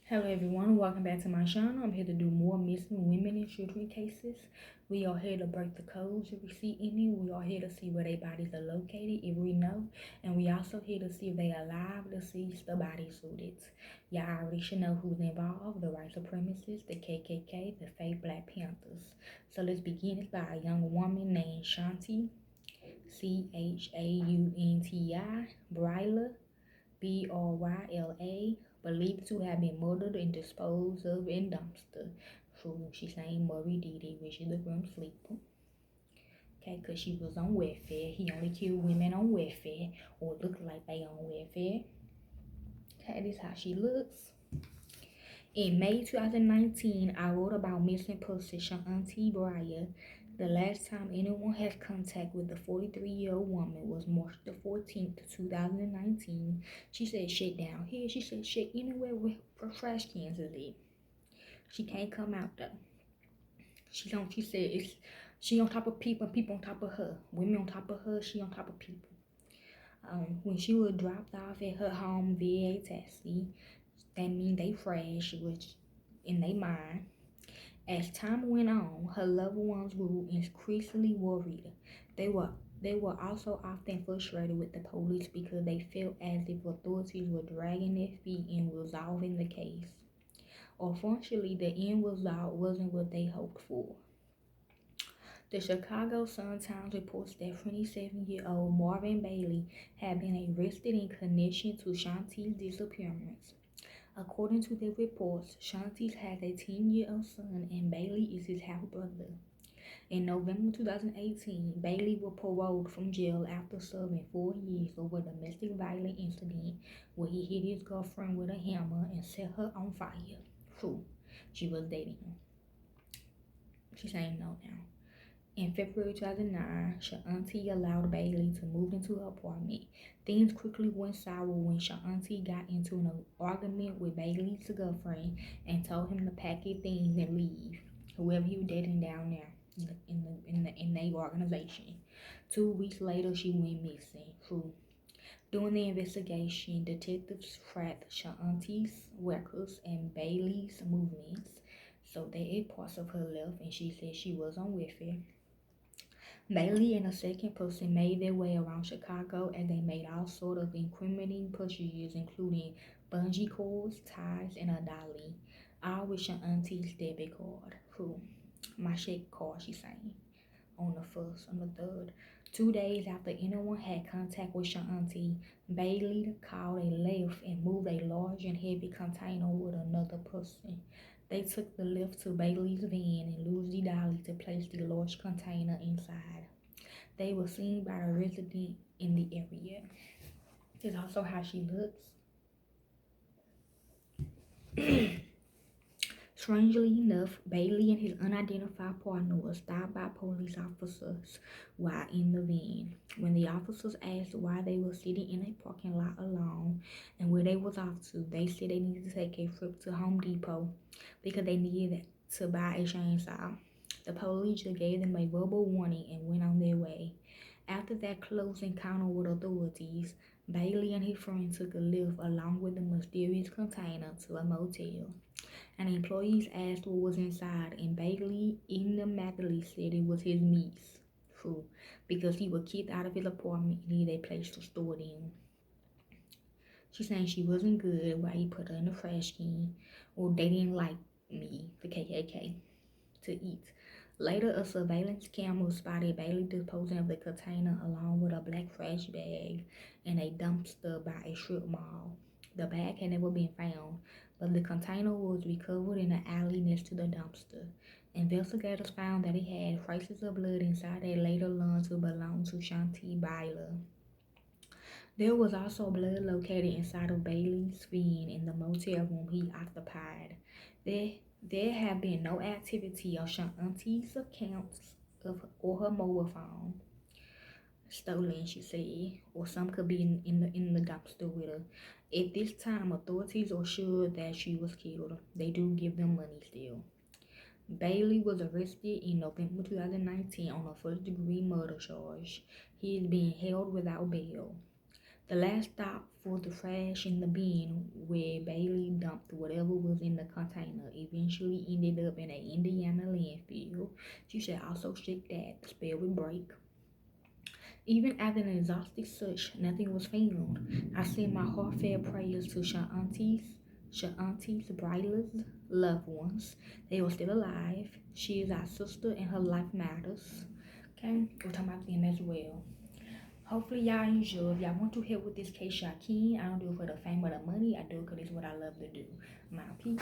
Hello everyone, welcome back to my channel. I'm here to do more missing women and children cases. We are here to break the codes if we see any. We are here to see where their bodies are located if we know. And we also here to see if they are alive, deceased, the body suited. Y'all already should know who's involved: the white supremacists, the KKK, the fake Black Panthers. So let's begin. It's by a young woman named Chaunti, Chaunti, Bryla, Bryla, believed to have been murdered and disposed of in dumpster. So she's saying Murray did it, which is the grim sleeper. Okay, because she was on welfare. He only killed women on welfare, or look like they on welfare. Okay, this is how she looks. In May 2019, I wrote about missing person Auntie Bryla. The last time anyone had contact with the 43-year-old woman was March the 14th, 2019. She said shit down here. She said shit anywhere where trash cans is at. She can't come out though. She said she on top of people and people on top of her. Women on top of her, she on top of people. When she was dropped off at her home via taxi, that mean they fresh, which in their mind. As time went on, her loved ones grew increasingly worried. They were also often frustrated with the police because they felt as if authorities were dragging their feet in resolving the case. Unfortunately, the end result wasn't what they hoped for. The Chicago Sun-Times reports that 27-year-old Marvin Bailey had been arrested in connection to Chaunti's disappearance. According to the reports, Chaunti has a 10-year-old son and Bailey is his half-brother. In November 2018, Bailey was paroled from jail after serving 4 years over a domestic violence incident where he hit his girlfriend with a hammer and set her on fire. True, she was dating him. She's saying no now. In February 2009, Chaunti allowed Bailey to move into her apartment. Things quickly went sour when Chaunti got into an argument with Bailey's girlfriend and told him to pack his things and leave. Whoever he was dating down there in their organization. 2 weeks later, she went missing. During the investigation, detectives tracked Chaunti's records and Bailey's movements, so there is parts of her left, and she said she was on welfare. Bailey and a second person made their way around Chicago and they made all sorts of incriminating purchases, including bungee cords, ties, and a dolly, all with your auntie's debit card. My shake card, she's saying, on the 3rd. 2 days after anyone had contact with your auntie, Bailey called a lift and moved a large and heavy container with another person. They took the lift to Bailey's van and used the dolly to place the large container inside. They were seen by a resident in the area. This is also how she looks. Strangely enough, Bailey and his unidentified partner were stopped by police officers while in the van. When the officers asked why they were sitting in a parking lot alone and where they was off to, they said they needed to take a trip to Home Depot because they needed to buy a chainsaw. The police just gave them a verbal warning and went on their way. After that close encounter with authorities, Bailey and his friend took a lift along with the mysterious container to a motel. And employees asked what was inside, and Bailey enigmatically said it was his niece. Because he was kicked out of his apartment and needed a place to store them. She's saying she wasn't good, why he put her in the trash can, or they didn't like me, the KKK, to eat. Later, a surveillance camera spotted Bailey disposing of the container along with a black trash bag in a dumpster by a strip mall. The bag had never been found, but the container was recovered in an alley next to the dumpster. Investigators found that it had traces of blood inside that later learned to belong to Chaunti Bryla. There was also blood located inside of Bailey's van in the motel room he occupied. There had been no activity on Chaunti's accounts or her mobile phone stolen, she said, or some could be in the dumpster with her. At this time, authorities are sure that she was killed. They do give them money still. Bailey was arrested in November 2019 on a first-degree murder charge. He is being held without bail. The last stop for the trash in the bin where Bailey dumped whatever was in the container eventually ended up in an Indiana landfill. She said also check that the spell would break. Even after an exhaustive search, nothing was found. I sent my heartfelt prayers to Chaunti's, Bryla's loved ones. They are still alive. She is our sister and her life matters. Okay, we're talking about them as well. Hopefully y'all enjoy. If y'all want to help with this case, y'all can. I don't do it for the fame or the money. I do it because it's what I love to do. My peace.